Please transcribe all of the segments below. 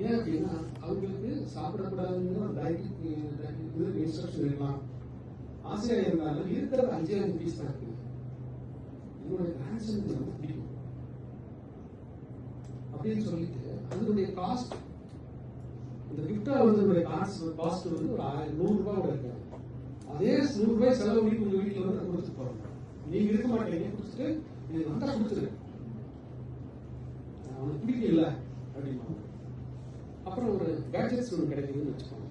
ஏன் அப்படின்னா அவங்களுக்கு சாப்பிடக்கூடாதுங்கிற ஒரு டயட் இன்ஸ்ட்ரக்ஷன் இருக்கலாம், ஆசையா இருந்தாலும் இருக்கிறது 5 பீஸ் தான் இருக்கு. என்னுடைய கிராண்ட்சனுக்கு ரொம்ப பிடிக்கும் அப்படின்னு சொல்லிட்டு அதனுடைய காஸ்ட், இந்த கிஃப்டா வந்து காஸ்ட் வந்து ஒரு 100 ரூபாய் கூட இருக்கு. அதே 100 ரூபாய் செலவு பண்ணி உங்க வீட்டுல வந்து கொடுத்து போறோம். நீங்க இருக்க மாட்டீங்க, கொடுத்துட்டு நீங்க வந்தா கொடுத்துரு, அவனுக்கு பிடிக்கல அப்படிமா. அப்புறம் ஒரு கேட்ஜெட்ஸ் ஒன்று கிடைக்குதுன்னு வச்சுக்கோங்க.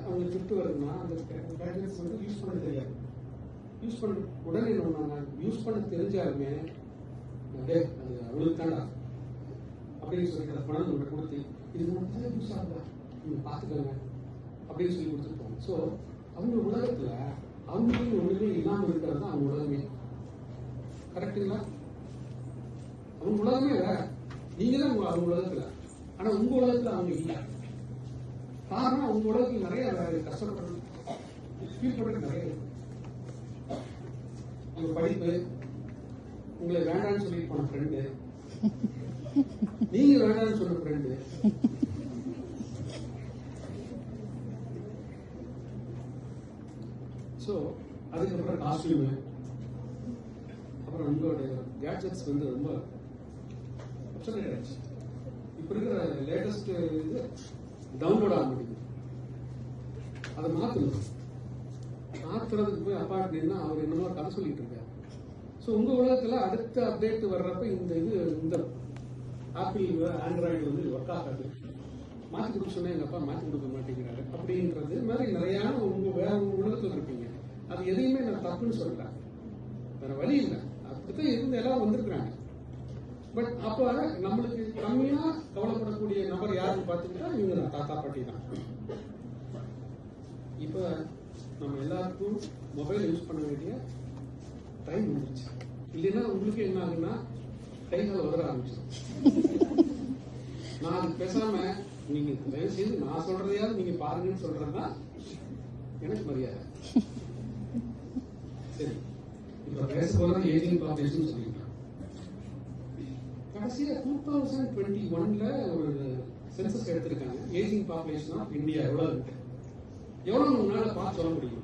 அவங்க கிஃப்ட் வருதுன்னா அந்த கேட்ஜெட்ஸ் வந்து யூஸ் பண்ண தெரியாது. யூஸ் பண்ண உடனே என்ன யூஸ் பண்ண தெரிஞ்சாலுமே அது அவளுக்கு தாண்டா அப்படின்னு சொல்லி அந்த பணம் நம்ம கொடுத்து இது மட்டும் யூஸ் ஆகுதா நீங்க பாத்துக்கோங்க அப்படின்னு சொல்லி கொடுத்துருப்போம். ஸோ அவங்க உலகத்துல அவங்களுக்கு ஒண்ணுமே இல்லாம இருக்கிறது தான் அவங்க உலகமே. கரெக்டுங்களா? அவங்க உலகமே வேற, நீங்க தான் அவங்க உலகத்துல. ஆனா உங்க உலகத்துல அவங்க இல்லை. காரணம் அவங்க உலகத்துல நிறைய கஷ்டப்படுறது, ஃபீல் பண்றது நிறைய இருக்கு. உங்க படிப்பு, உங்களை வேண்டாம்னு சொல்லி போன ஃப்ரெண்டு, நீங்க வேண்டாம்னு சொன்ன ஃப்ரெண்டு, ஸோ அதுக்கப்புறம் காஸ்டியூமு, அப்புறம் உங்களுடைய கேட்ஜெட்ஸ் வந்து ரொம்ப அப்சல்யூட் ஆயிடுச்சு. இப்ப இருக்கிற லேட்டஸ்ட் இது டவுன்லோட் ஆக முடியுது. அதை மாற்றணும். மாத்துறதுக்கு போய் அப்பார்ட்மெண்ட்னா அவர் என்னமோ கதை சொல்லிட்டு இருக்காரு. ஸோ உங்க உலகத்துல அடுத்த அப்டேட் வர்றப்ப இந்த ஆப்பிள் ஆண்ட்ராய்டு வந்து ஒர்க் ஆகாது. மாற்றி கொடுக்க சொன்னா எங்க அப்பா மாற்றி கொடுக்க மாட்டேங்கிறாரு அப்படின்றது மாதிரி நிறைய உங்க வேற உலகத்துல இருப்பீங்க. அது எதையுமே நான் தப்புன்னு சொல்றேன், வேற வழி இல்லை. அப்படித்தான் இருந்து எல்லாம் வந்திருக்கிறாங்க. பட் அப்ப நம்மளுக்கு கம்மியா கவலைப்படக்கூடிய நபர் யாருன்னு பாத்தீங்கன்னா இவங்க தான், தாத்தா பாட்டி தான். இப்ப நம்ம எல்லாருக்கும் மொபைல் யூஸ் பண்ண வேண்டிய டைம் வந்துருச்சு. இல்லைன்னா உங்களுக்கு என்ன ஆகுன்னா கைகால வர ஆரம்பிச்சு. நான் அதுக்கு பேசாம நீங்க தயவு செய்து நான் சொல்றதையாவது நீங்க பாருங்கன்னு சொல்றதுதான் எனக்கு மரியாதை. சரி, இப்ப பேச போறது ஏஜிங் பாப்புலேஷன் சொல்லிக்கலாம். கடைசியா 2021ல ஒரு சென்சஸ் எடுத்திருக்காங்க. ஏஜிங் பாப்புலேஷன் ஆஃப் இந்தியா எவ்வளவு இருக்கு, எவ்வளவு முன்னால பார்த்து சொல்ல முடியும்?